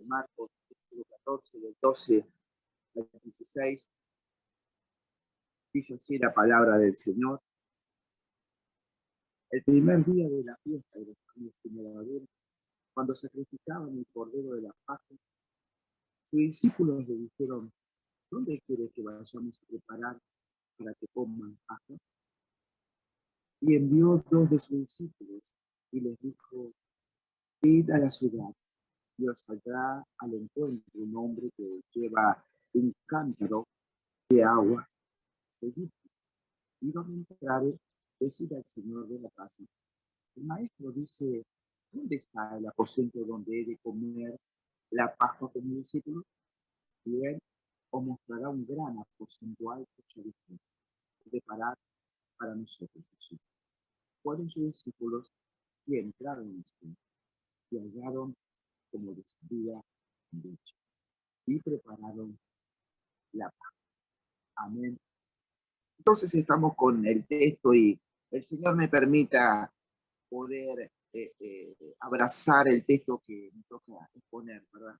de Marcos, capítulo 14, del 12 al 16, dice así la palabra del Señor. El primer día de la fiesta de los panes sin levadura, cuando sacrificaban el cordero de la Pascua, sus discípulos le dijeron: ¿dónde quiere que vayamos a preparar para que coman Pascua? Y envió dos de sus discípulos y les dijo: id a la ciudad y os saldrá al encuentro un hombre que lleva un cántaro de agua. Seguid, y donde entrare, decid al Señor de la casa: el maestro dice, ¿dónde está el aposento donde he de comer la Pascua con mi discípulo? Y él os mostrará un gran aposento alto sobre usted, preparad para nosotros allí. Fueron sus discípulos y entraron en él, y hallaron como les había dicho, y prepararon la Pascua. Amén. Entonces estamos con el texto y el Señor me permita poder abrazar el texto que me toca exponer, ¿verdad?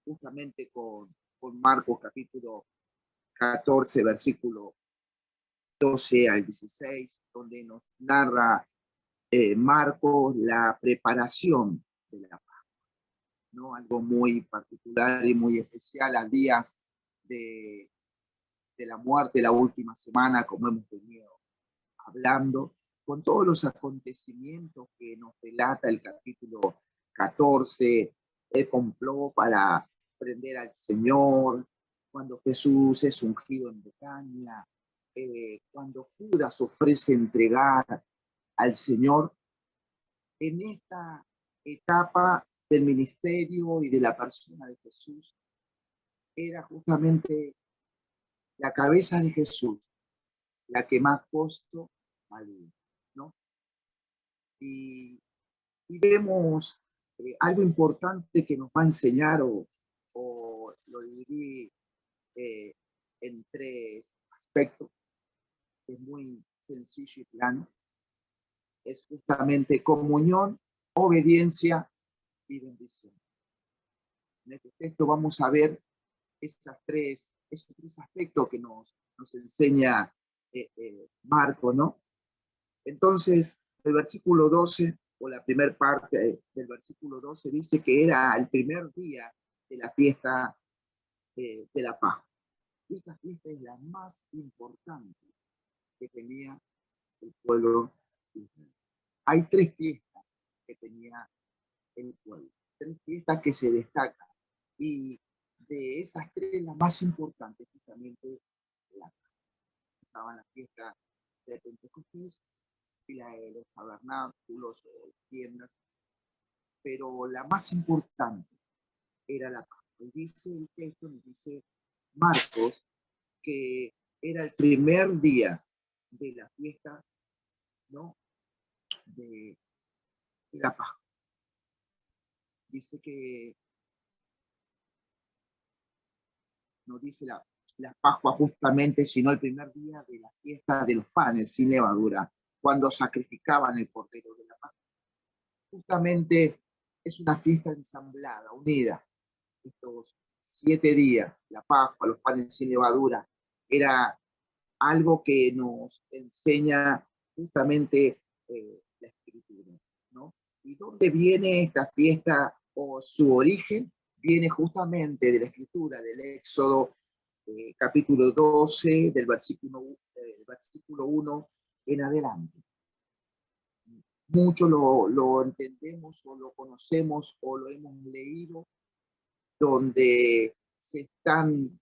Justamente con Marcos capítulo 14, versículo 12 al 16, donde nos narra Marcos la preparación de la Pascua, ¿no? Algo muy particular y muy especial a días de la muerte, la última semana, como hemos venido hablando, con todos los acontecimientos que nos relata el capítulo 14, el complot para prender al Señor, cuando Jesús es ungido en Betania, cuando Judas ofrece entregar al Señor. En esta etapa del ministerio y de la persona de Jesús, era justamente la cabeza de Jesús la que más costo valía, ¿no? Y vemos algo importante que nos va a enseñar, o lo dividí en tres aspectos, que es muy sencillo y plano. Es justamente comunión, obediencia y bendición. En este texto vamos a ver esos tres aspectos que nos enseña Marco, ¿no? Entonces, el versículo 12, o la primera parte del versículo 12, dice que era el primer día de la fiesta de la Pascua. Esta fiesta es la más importante que tenía el pueblo de Israel. Hay tres fiestas que tenía el pueblo, tres fiestas que se destacan. Y de esas tres, la más importante justamente la Pascua. Estaba la fiesta de Pentecostés, la de los tabernáculos o tiendas, pero la más importante era la Pascua. Y dice el texto, nos dice Marcos, que era el primer día de la fiesta, ¿no? de la Pascua. Dice que no dice la Pascua justamente, sino el primer día de la fiesta de los panes sin levadura, cuando sacrificaban el cordero de la Pascua. Justamente es una fiesta ensamblada, unida. Estos 7 días, la Pascua, los panes sin levadura, era algo que nos enseña justamente la Escritura, ¿no? ¿Y dónde viene esta fiesta o su origen? Viene justamente de la Escritura, del Éxodo, capítulo 12, del versículo 1 en adelante. Mucho lo entendemos o lo conocemos o lo hemos leído, donde se están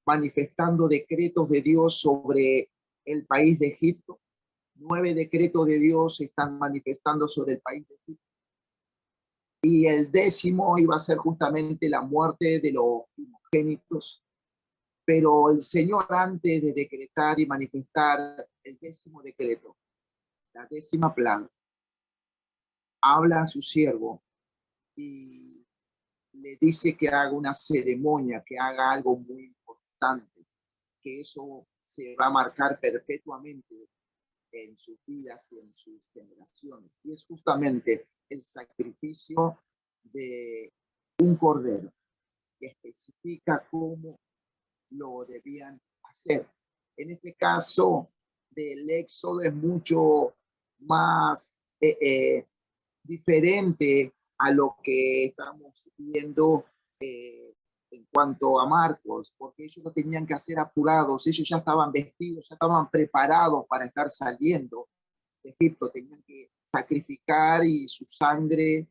manifestando decretos de Dios sobre el país de Egipto. 9 decretos de Dios se están manifestando sobre el país de Egipto. Y el 10º iba a ser justamente la muerte de los primogénitos. Pero el Señor, antes de decretar y manifestar el 10º decreto, la 10ª plaga, habla a su siervo y le dice que haga una ceremonia, que haga algo muy importante, que eso se va a marcar perpetuamente en sus vidas y en sus generaciones. Y es justamente el sacrificio de un cordero, que especifica cómo lo debían hacer. En este caso del Éxodo es mucho más diferente a lo que estamos viendo en cuanto a Marcos, porque ellos lo tenían que hacer apurados, ellos ya estaban vestidos, ya estaban preparados para estar saliendo de Egipto, tenían que sacrificar y su sangre,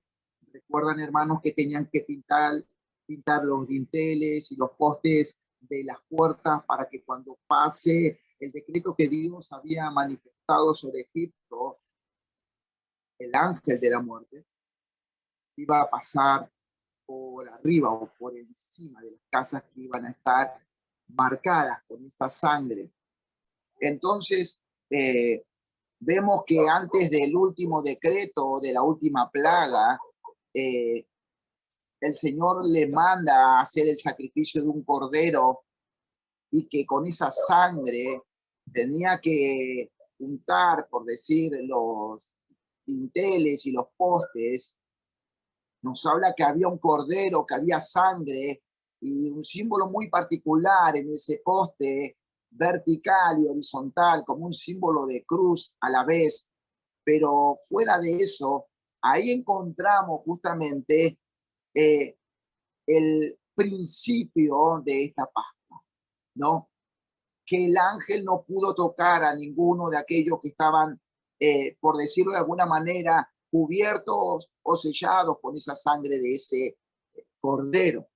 recuerdan hermanos que tenían que pintar los dinteles y los postes de las puertas para que cuando pase el decreto que Dios había manifestado sobre Egipto, el ángel de la muerte iba a pasar por arriba o por encima de las casas que iban a estar marcadas con esa sangre. Entonces, vemos que antes del último decreto, de la última plaga, el Señor le manda a hacer el sacrificio de un cordero y que con esa sangre tenía que untar, por decir, los dinteles y los postes. Nos habla que había un cordero, que había sangre y un símbolo muy particular en ese poste vertical y horizontal, como un símbolo de cruz a la vez. Pero fuera de eso, ahí encontramos justamente el principio de esta Pascua, ¿no? Que el ángel no pudo tocar a ninguno de aquellos que estaban, por decirlo de alguna manera, cubiertos o sellados con esa sangre de ese cordero.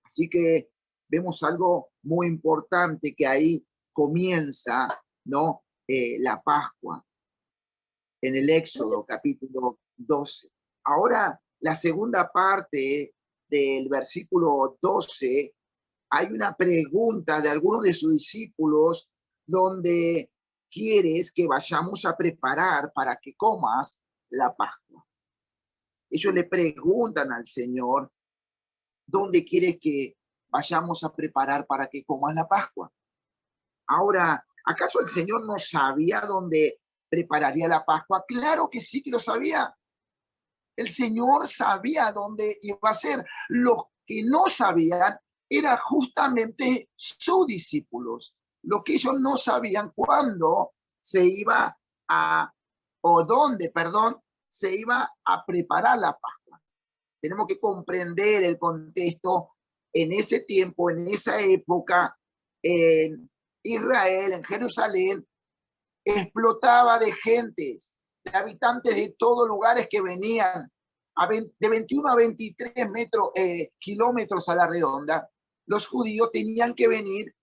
Así que vemos algo muy importante que ahí comienza, ¿no? La Pascua en el Éxodo capítulo 12. Ahora, la segunda parte del versículo 12, hay una pregunta de algunos de sus discípulos donde quieres que vayamos a preparar para que comas la Pascua. Ellos le preguntan al Señor, ¿dónde quieres que vayamos a preparar para que comas la Pascua? Ahora, ¿acaso el Señor no sabía dónde prepararía la Pascua? Claro que sí que lo sabía. El Señor sabía dónde iba a ser. Los que no sabían eran justamente sus discípulos. Los que ellos no sabían cuándo se iba a, o dónde, perdón, se iba a preparar la Pascua. Tenemos que comprender el contexto en ese tiempo, en esa época, en Israel, en Jerusalén, explotaba de gentes, de habitantes de todos lugares que venían de 21 a 23 kilómetros a la redonda. Los judíos tenían que venir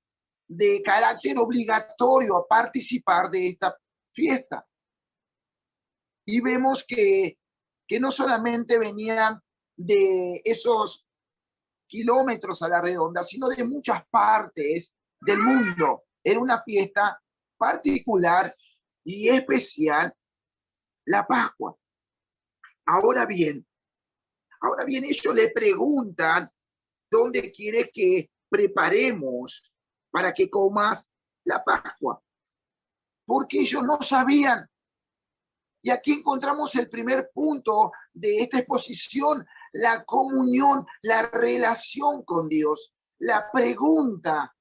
de carácter obligatorio a participar de esta fiesta. Y vemos que no solamente venían de esos kilómetros a la redonda, sino de muchas partes del mundo. Era una fiesta particular y especial, la Pascua. Ahora bien, ellos le preguntan dónde quieres que preparemos para que comas la Pascua, porque ellos no sabían. Y aquí encontramos el primer punto de esta exposición, la comunión, la relación con Dios, la pregunta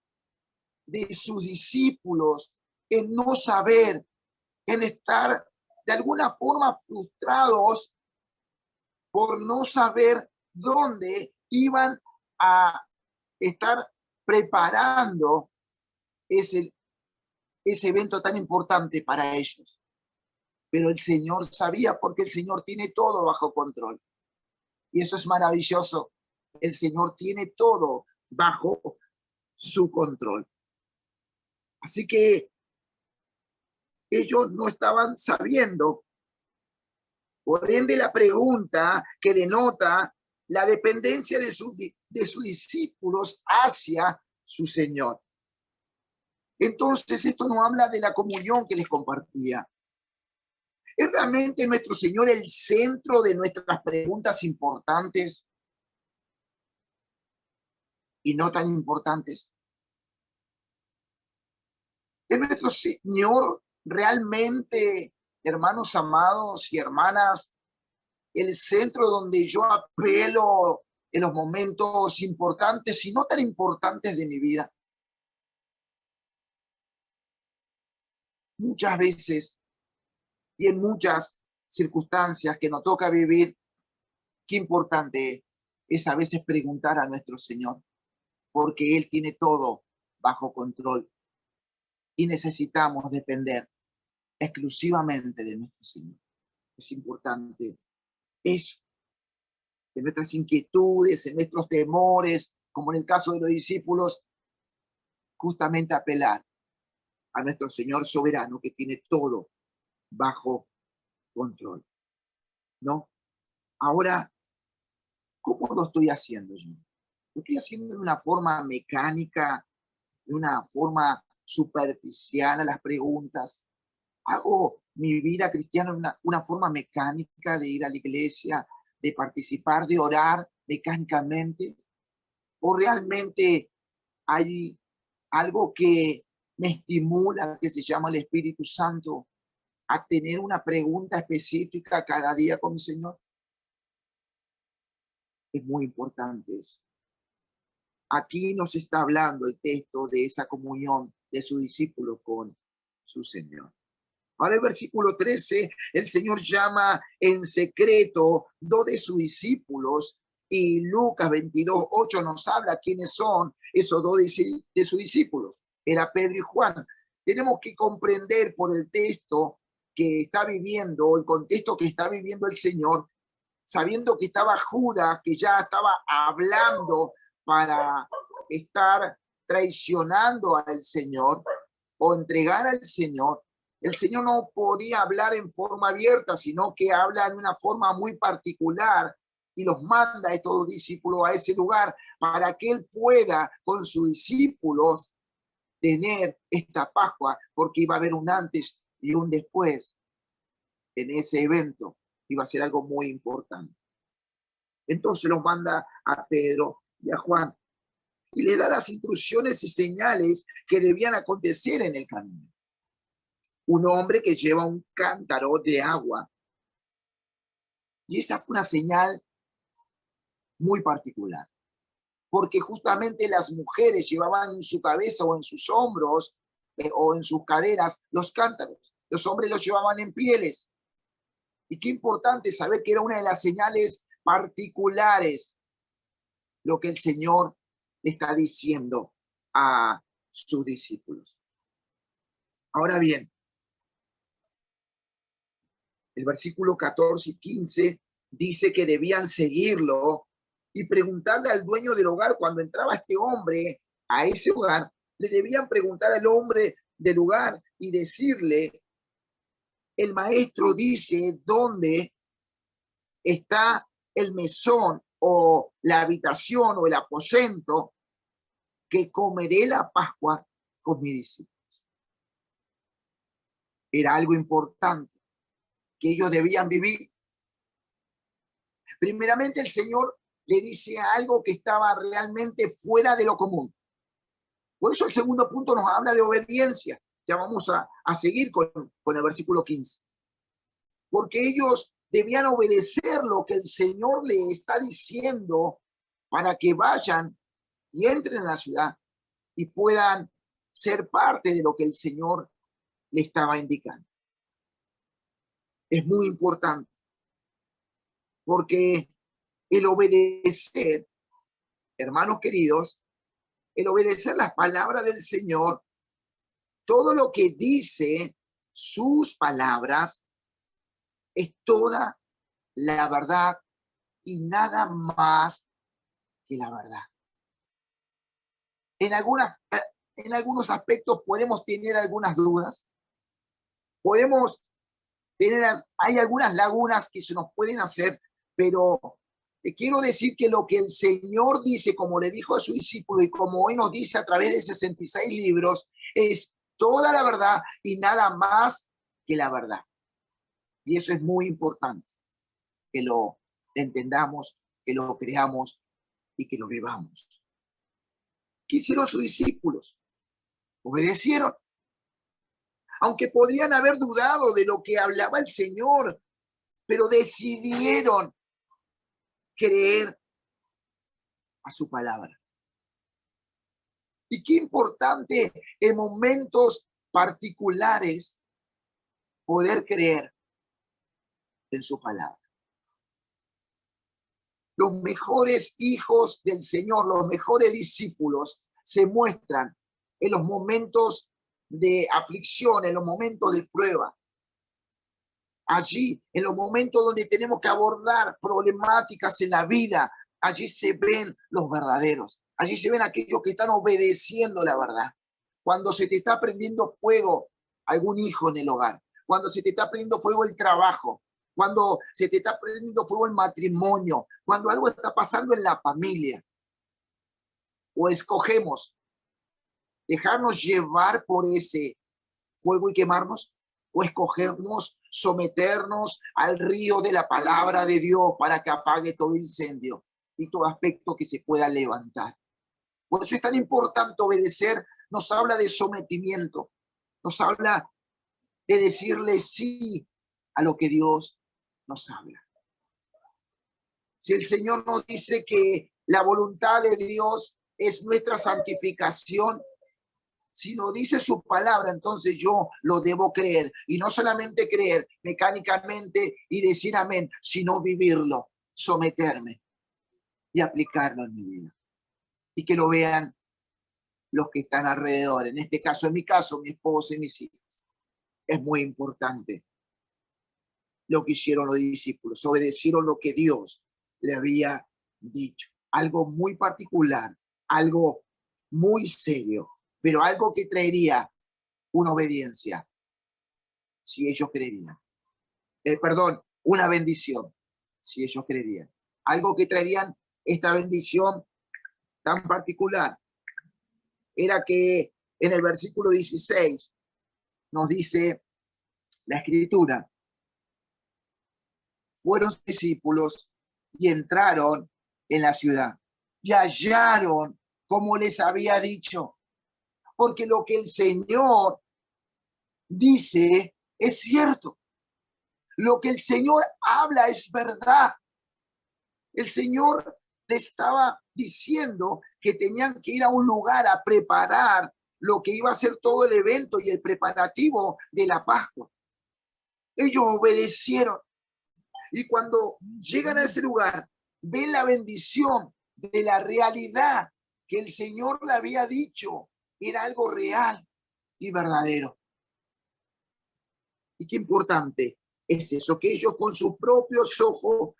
de sus discípulos en no saber, en estar de alguna forma frustrados por no saber dónde iban a estar preparando ese evento tan importante para ellos. Pero el Señor sabía, porque el Señor tiene todo bajo control. Y eso es maravilloso. El Señor tiene todo bajo su control. Así que ellos no estaban sabiendo. Por ende, la pregunta que denota la dependencia de sus discípulos hacia su Señor. Entonces, esto nos habla de la comunión que les compartía. ¿Es realmente nuestro Señor el centro de nuestras preguntas importantes y no tan importantes? ¿Es nuestro Señor realmente, hermanos amados y hermanas, el centro donde yo apelo en los momentos importantes y no tan importantes de mi vida. Muchas veces y en muchas circunstancias que nos toca vivir, qué importante es a veces preguntar a nuestro Señor, porque Él tiene todo bajo control y necesitamos depender exclusivamente de nuestro Señor. Es importante eso, de nuestras inquietudes, en nuestros temores, como en el caso de los discípulos, justamente apelar a nuestro Señor soberano que tiene todo bajo control, ¿no? Ahora, ¿cómo lo estoy haciendo yo? ¿Lo estoy haciendo de una forma mecánica, de una forma superficial a las preguntas? ¿Hago mi vida cristiana una forma mecánica de ir a la iglesia, de participar, de orar mecánicamente? ¿O realmente hay algo que me estimula, que se llama el Espíritu Santo, a tener una pregunta específica cada día con mi Señor? Es muy importante eso. Aquí nos está hablando el texto de esa comunión de su discípulo con su Señor. Ahora el versículo 13, el Señor llama en secreto dos de sus discípulos y Lucas 22:8 nos habla quiénes son esos dos de sus discípulos. Era Pedro y Juan. Tenemos que comprender por el texto que está viviendo, el contexto que está viviendo el Señor, sabiendo que estaba Judas, que ya estaba hablando para estar traicionando al Señor o entregar al Señor. El Señor no podía hablar en forma abierta, sino que habla en una forma muy particular y los manda a estos discípulos a ese lugar para que Él pueda con sus discípulos tener esta Pascua, porque iba a haber un antes y un después en ese evento. Iba a ser algo muy importante. Entonces los manda a Pedro y a Juan y le da las instrucciones y señales que debían acontecer en el camino. Un hombre que lleva un cántaro de agua. Y esa fue una señal muy particular, porque justamente las mujeres llevaban en su cabeza o en sus hombros o en sus caderas los cántaros. Los hombres los llevaban en pieles. Y qué importante saber que era una de las señales particulares lo que el Señor está diciendo a sus discípulos. Ahora bien, el versículo 14 y 15 dice que debían seguirlo y preguntarle al dueño del hogar cuando entraba este hombre a ese hogar, le debían preguntar al hombre del lugar y decirle, el maestro dice dónde está el mesón o la habitación o el aposento que comeré la Pascua con mis discípulos. Era algo importante que ellos debían vivir. Primeramente el Señor le dice algo que estaba realmente fuera de lo común. Por eso el segundo punto nos habla de obediencia. Ya vamos a seguir con el versículo 15. Porque ellos debían obedecer lo que el Señor le está diciendo para que vayan y entren en la ciudad y puedan ser parte de lo que el Señor le estaba indicando. Es muy importante porque el obedecer, hermanos queridos, el obedecer las palabras del Señor, todo lo que dice sus palabras es toda la verdad y nada más que la verdad. En algunos aspectos podemos tener algunas dudas, hay algunas lagunas que se nos pueden hacer, pero te quiero decir que lo que el Señor dice, como le dijo a su discípulo y como hoy nos dice a través de 66 libros, es toda la verdad y nada más que la verdad. Y eso es muy importante, que lo entendamos, que lo creamos y que lo vivamos. ¿Qué hicieron sus discípulos? Obedecieron. Aunque podrían haber dudado de lo que hablaba el Señor, pero decidieron creer a su palabra. Y qué importante en momentos particulares poder creer en su palabra. Los mejores hijos del Señor, los mejores discípulos se muestran en los momentos de aflicción, en los momentos de prueba. Allí, en los momentos donde tenemos que abordar problemáticas en la vida, allí se ven los verdaderos. Allí se ven aquellos que están obedeciendo la verdad. Cuando se te está prendiendo fuego algún hijo en el hogar, cuando se te está prendiendo fuego el trabajo, cuando se te está prendiendo fuego el matrimonio, cuando algo está pasando en la familia, o escogemos dejarnos llevar por ese fuego y quemarnos, o escogemos someternos al río de la palabra de Dios para que apague todo incendio y todo aspecto que se pueda levantar. Por eso es tan importante obedecer. Nos habla de sometimiento, nos habla de decirle sí a lo que Dios nos habla. Si el Señor nos dice que la voluntad de Dios es nuestra santificación, si lo dice su palabra, entonces yo lo debo creer. Y no solamente creer mecánicamente y decir amén, sino vivirlo, someterme y aplicarlo en mi vida. Y que lo vean los que están alrededor. En este caso, en mi caso, mi esposa y mis hijos. Es muy importante lo que hicieron los discípulos. Obedecieron lo que Dios le había dicho. Algo muy particular, algo muy serio, pero algo que traería una obediencia, si ellos creerían. Perdón, una bendición, si ellos creerían. Algo que traerían esta bendición tan particular era que en el versículo 16 nos dice la Escritura: fueron discípulos y entraron en la ciudad y hallaron como les había dicho, porque lo que el Señor dice es cierto. Lo que el Señor habla es verdad. El Señor le estaba diciendo que tenían que ir a un lugar a preparar lo que iba a ser todo el evento y el preparativo de la Pascua. Ellos obedecieron. Y cuando llegan a ese lugar, ven la bendición de la realidad que el Señor le había dicho. Era algo real y verdadero. Y qué importante es eso, que ellos con sus propios ojos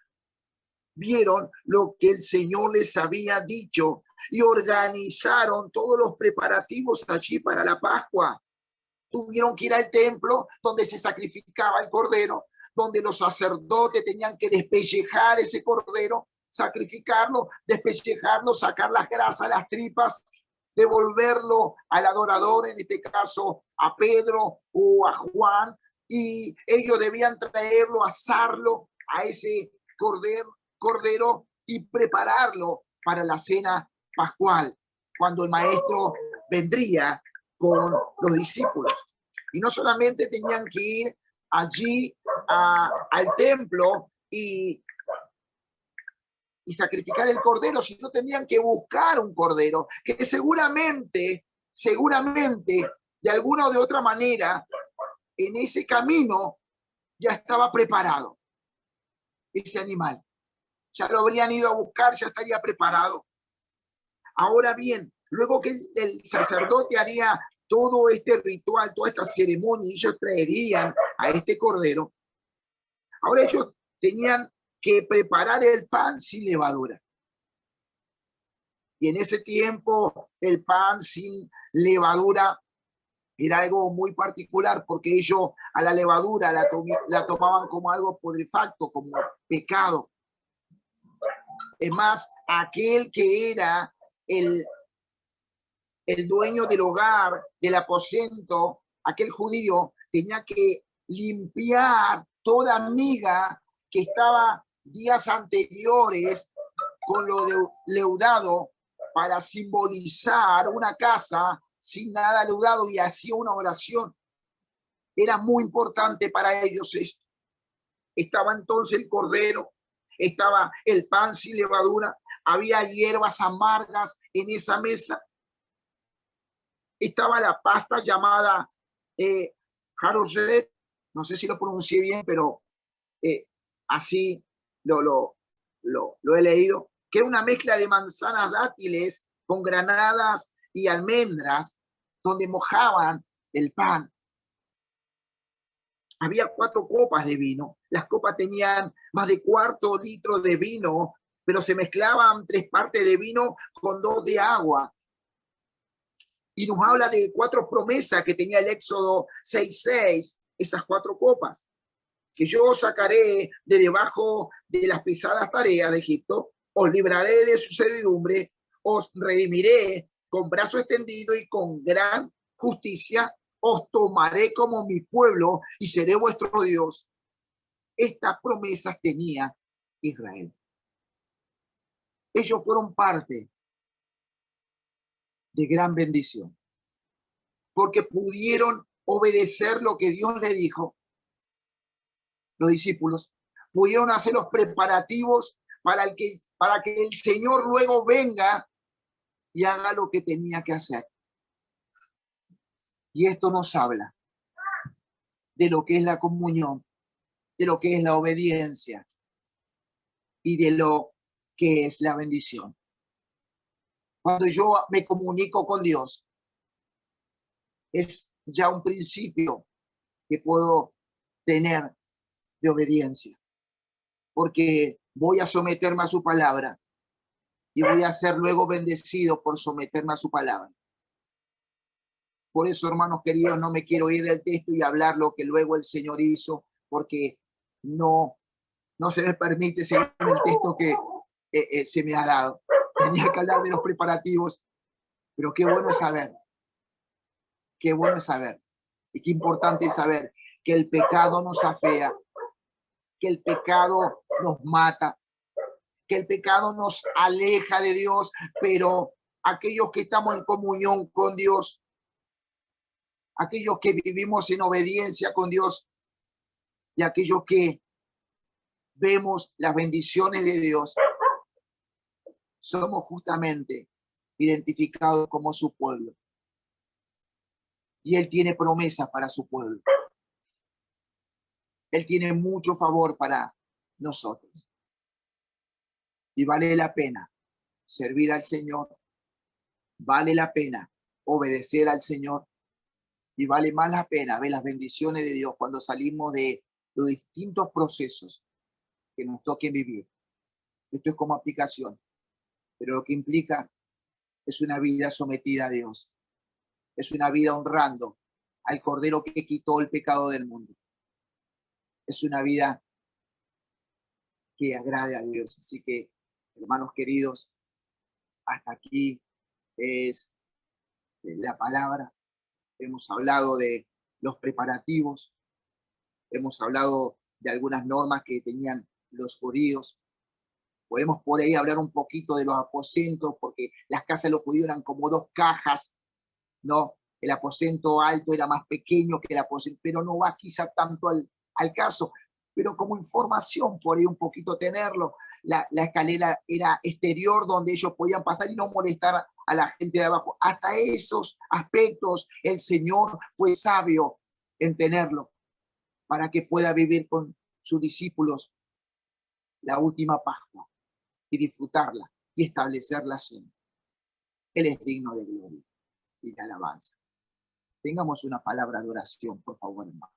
vieron lo que el Señor les había dicho y organizaron todos los preparativos allí para la Pascua. Tuvieron que ir al templo donde se sacrificaba el cordero, donde los sacerdotes tenían que despellejar ese cordero, sacrificarlo, despellejarlo, sacar las grasas, las tripas, devolverlo al adorador, en este caso a Pedro o a Juan, y ellos debían traerlo, asarlo a ese cordero y prepararlo para la cena pascual, cuando el maestro vendría con los discípulos. Y no solamente tenían que ir allí al templo y sacrificar el cordero, sino tenían que buscar un cordero que seguramente, de alguna o de otra manera, en ese camino ya estaba preparado ese animal. Ya lo habrían ido a buscar, ya estaría preparado. Ahora bien, luego que el sacerdote haría todo este ritual, toda esta ceremonia, y ellos traerían a este cordero, ahora ellos tenían que preparar el pan sin levadura. Y en ese tiempo el pan sin levadura era algo muy particular, porque ellos a la levadura la tomaban como algo putrefacto, como pecado. Es más, aquel que era el dueño del hogar, del aposento, aquel judío, tenía que limpiar toda miga que estaba días anteriores con lo leudado, para simbolizar una casa sin nada leudado, y hacía una oración. Era muy importante para ellos esto. Estaba entonces el cordero, estaba el pan sin levadura, había hierbas amargas en esa mesa. Estaba la pasta llamada Haroshret, no sé si lo pronuncié bien, pero así lo he leído, que era una mezcla de manzanas dátiles con granadas y almendras, donde mojaban el pan. Había 4 copas de vino. Las copas tenían más de cuarto litro de vino, pero se mezclaban 3 partes de vino con 2 de agua. Y nos habla de 4 promesas que tenía el Éxodo 6:6, esas 4 copas. Que yo os sacaré de debajo de las pesadas tareas de Egipto, os libraré de su servidumbre, os redimiré con brazo extendido y con gran justicia, os tomaré como mi pueblo y seré vuestro Dios. Estas promesas tenía Israel. Ellos fueron parte de gran bendición, porque pudieron obedecer lo que Dios le dijo. Los discípulos pudieron hacer los preparativos para que el Señor luego venga y haga lo que tenía que hacer. Y esto nos habla de lo que es la comunión, de lo que es la obediencia y de lo que es la bendición. Cuando yo me comunico con Dios, es ya un principio que puedo tener de obediencia, porque voy a someterme a su palabra y voy a ser luego bendecido por someterme a su palabra. Por eso, hermanos queridos, no me quiero ir del texto y hablar lo que luego el Señor hizo, porque no se me permite seguir el texto que se me ha dado. Tenía que hablar de los preparativos, pero qué bueno es saber, qué bueno es saber, y qué importante es saber que el pecado nos afea, que el pecado nos mata, que el pecado nos aleja de Dios, pero aquellos que estamos en comunión con Dios, aquellos que vivimos en obediencia con Dios y aquellos que vemos las bendiciones de Dios, somos justamente identificados como su pueblo. Y Él tiene promesas para su pueblo. Él tiene mucho favor para nosotros. Y vale la pena servir al Señor. Vale la pena obedecer al Señor. Y vale más la pena ver las bendiciones de Dios cuando salimos de los distintos procesos que nos toquen vivir. Esto es como aplicación, pero lo que implica es una vida sometida a Dios. Es una vida honrando al Cordero que quitó el pecado del mundo. Es una vida que agrade a Dios. Así que, hermanos queridos, hasta aquí es la palabra. Hemos hablado de los preparativos, hemos hablado de algunas normas que tenían los judíos. Podemos por ahí hablar un poquito de los aposentos, porque las casas de los judíos eran como 2 cajas, ¿no? El aposento alto era más pequeño que el aposento, pero no va quizá tanto al caso. Pero como información, por ahí un poquito tenerlo. La escalera era exterior, donde ellos podían pasar y no molestar a la gente de abajo. Hasta esos aspectos el Señor fue sabio en tenerlo, para que pueda vivir con sus discípulos la última Pascua y disfrutarla y establecer la cena. Él es digno de gloria y de alabanza. Tengamos una palabra de oración, por favor, hermano.